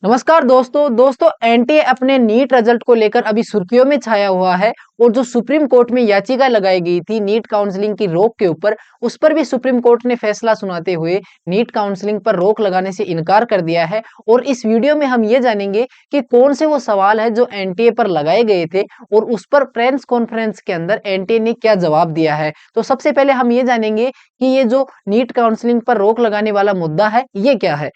नमस्कार दोस्तों एनटीए अपने नीट रिजल्ट को लेकर अभी सुर्खियों में छाया हुआ है। और जो सुप्रीम कोर्ट में याचिका लगाई गई थी नीट काउंसलिंग की रोक के ऊपर, उस पर भी सुप्रीम कोर्ट ने फैसला सुनाते हुए नीट काउंसलिंग पर रोक लगाने से इनकार कर दिया है। और इस वीडियो में हम ये जानेंगे कि कौन से वो सवाल है जो एनटीए पर लगाए गए थे और उस पर प्रेस कॉन्फ्रेंस के अंदर एनटीए ने क्या जवाब दिया है। तो सबसे पहले हम ये जानेंगे कि ये जो नीट काउंसलिंग पर रोक लगाने वाला मुद्दा है ये क्या है।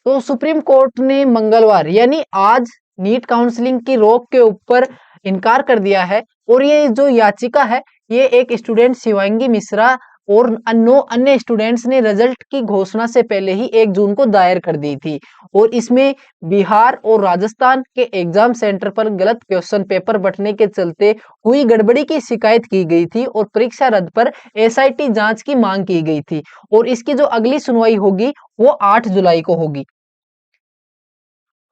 तो सुप्रीम कोर्ट ने मंगलवार यानी आज नीट काउंसलिंग की रोक के ऊपर इनकार कर दिया है। और ये जो याचिका है ये एक स्टूडेंट शिवांगी मिश्रा और 9 अन्य स्टूडेंट्स ने रिजल्ट की घोषणा से पहले ही 1 जून को दायर कर दी थी। और इसमें बिहार और राजस्थान के एग्जाम सेंटर पर गलत क्वेश्चन पेपर बंटने के चलते हुई गड़बड़ी की शिकायत की गई थी और परीक्षा रद्द पर एसआईटी जांच की मांग की गई थी। और इसकी जो अगली सुनवाई होगी वो 8 जुलाई को होगी।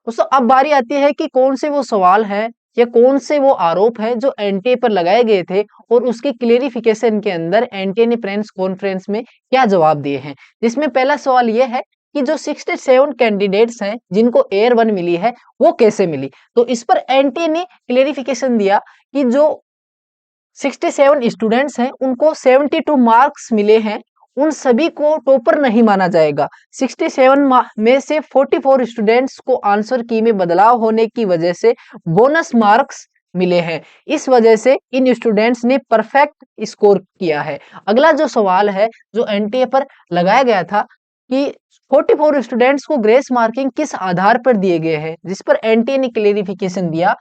दोस्तों अब बारी आती है कि कौन से वो सवाल हैं या कौन से वो आरोप हैं जो एनटीए पर लगाए गए थे और उसके क्लेरिफिकेशन के अंदर एनटीए ने प्रेस कॉन्फ्रेंस में क्या जवाब दिए हैं। जिसमें पहला सवाल ये है कि जो 67 कैंडिडेट्स हैं जिनको एयर 1 मिली है वो कैसे मिली। तो इस पर एनटीए ने क्लेरिफिकेशन दिया कि जो 67 स्टूडेंट्स हैं उनको 72 मार्क्स मिले हैं, उन सभी को टॉपर नहीं माना जाएगा। 67 में से 44 स्टूडेंट्स को आंसर की में बदलाव होने की वजह से बोनस मार्क्स मिले हैं। इस वजह से इन स्टूडेंट्स ने परफेक्ट स्कोर किया है। अगला जो सवाल है जो एनटीए पर लगाया गया था कि 44 स्टूडेंट्स को ग्रेस मार्किंग किस आधार पर दिए गए हैं, जिस पर एनटीए ने क्लेरिफिकेशन दिया।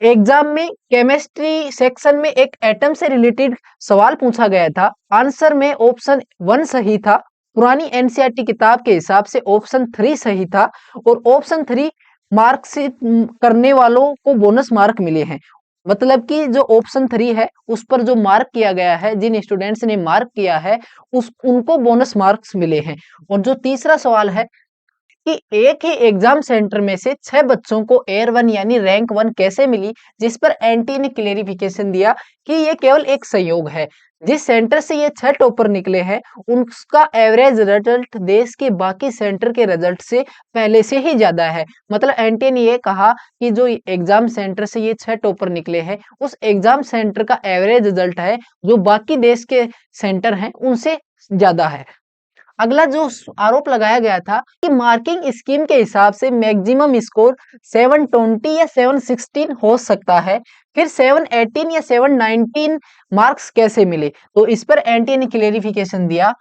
एग्जाम में केमिस्ट्री सेक्शन में एक एटम से रिलेटेड सवाल पूछा गया था। आंसर में ऑप्शन 1 सही था, पुरानी एनसीईआरटी किताब के हिसाब से ऑप्शन 3 सही था। और ऑप्शन 3 मार्कशीट करने वालों को बोनस मार्क मिले हैं। मतलब कि जो ऑप्शन 3 है उस पर जो मार्क किया गया है, जिन स्टूडेंट्स ने मार्क किया है उस उनको बोनस मार्क्स मिले हैं। और जो तीसरा सवाल है कि एक ही एग्जाम सेंटर में से 6 बच्चों को एयर 1 यानी रैंक 1 कैसे मिली, जिस पर एनटी ने क्लेरिफिकेशन दिया कि ये केवल एक संयोग है। जिस सेंटर से ये 6 टॉपर निकले हैं उसका एवरेज रिजल्ट देश के बाकी सेंटर के रिजल्ट से पहले से ही ज्यादा है। मतलब एनटी ने ये कहा कि जो एग्जाम सेंटर से ये 6 टॉपर निकले हैं उस एग्जाम सेंटर का एवरेज रिजल्ट है जो बाकी देश के सेंटर हैं उनसे ज्यादा है। अगला जो आरोप लगाया गया था कि मार्किंग स्कीम के हिसाब से मैक्सिमम स्कोर 720 या 716 हो सकता है, फिर 718 या 719 मार्क्स कैसे मिले। तो इस पर एनटीए ने क्लेरिफिकेशन दिया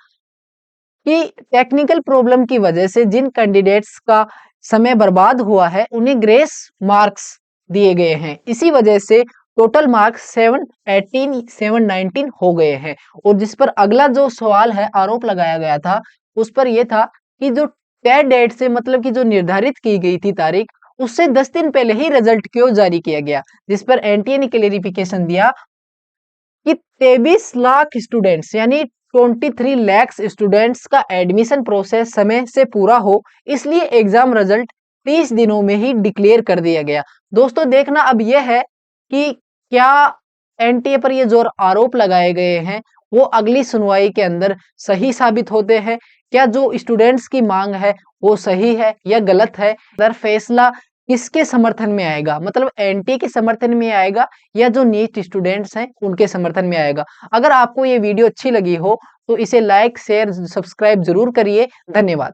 कि टेक्निकल प्रॉब्लम की वजह से जिन कैंडिडेट्स का समय बर्बाद हुआ है उन्हें ग्रेस मार्क्स दिए गए हैं, इसी वजह से टोटल मार्क्स 718 719 हो गए हैं। और जिस पर अगला जो सवाल है आरोप लगाया गया था उस पर यह था कि जो तय डेट से मतलब कि जो निर्धारित की गई थी तारीख उससे 10 दिन पहले ही रिजल्ट क्यों जारी किया गया। जिस पर एनटीए ने क्लेरिफिकेशन दिया कि 23 लाख स्टूडेंट्स यानी 23 लाख स्टूडेंट्स का एडमिशन प्रोसेस समय से पूरा हो, इसलिए एग्जाम रिजल्ट 30 दिनों में ही डिक्लेयर कर दिया गया। दोस्तों देखना अब यह है कि क्या एनटीए पर ये जो आरोप लगाए गए हैं वो अगली सुनवाई के अंदर सही साबित होते हैं। क्या जो स्टूडेंट्स की मांग है वो सही है या गलत है, दर फैसला किसके समर्थन में आएगा, मतलब एनटीए के समर्थन में आएगा या जो नीट स्टूडेंट्स हैं उनके समर्थन में आएगा। अगर आपको ये वीडियो अच्छी लगी हो तो इसे लाइक शेयर सब्सक्राइब जरूर करिए। धन्यवाद।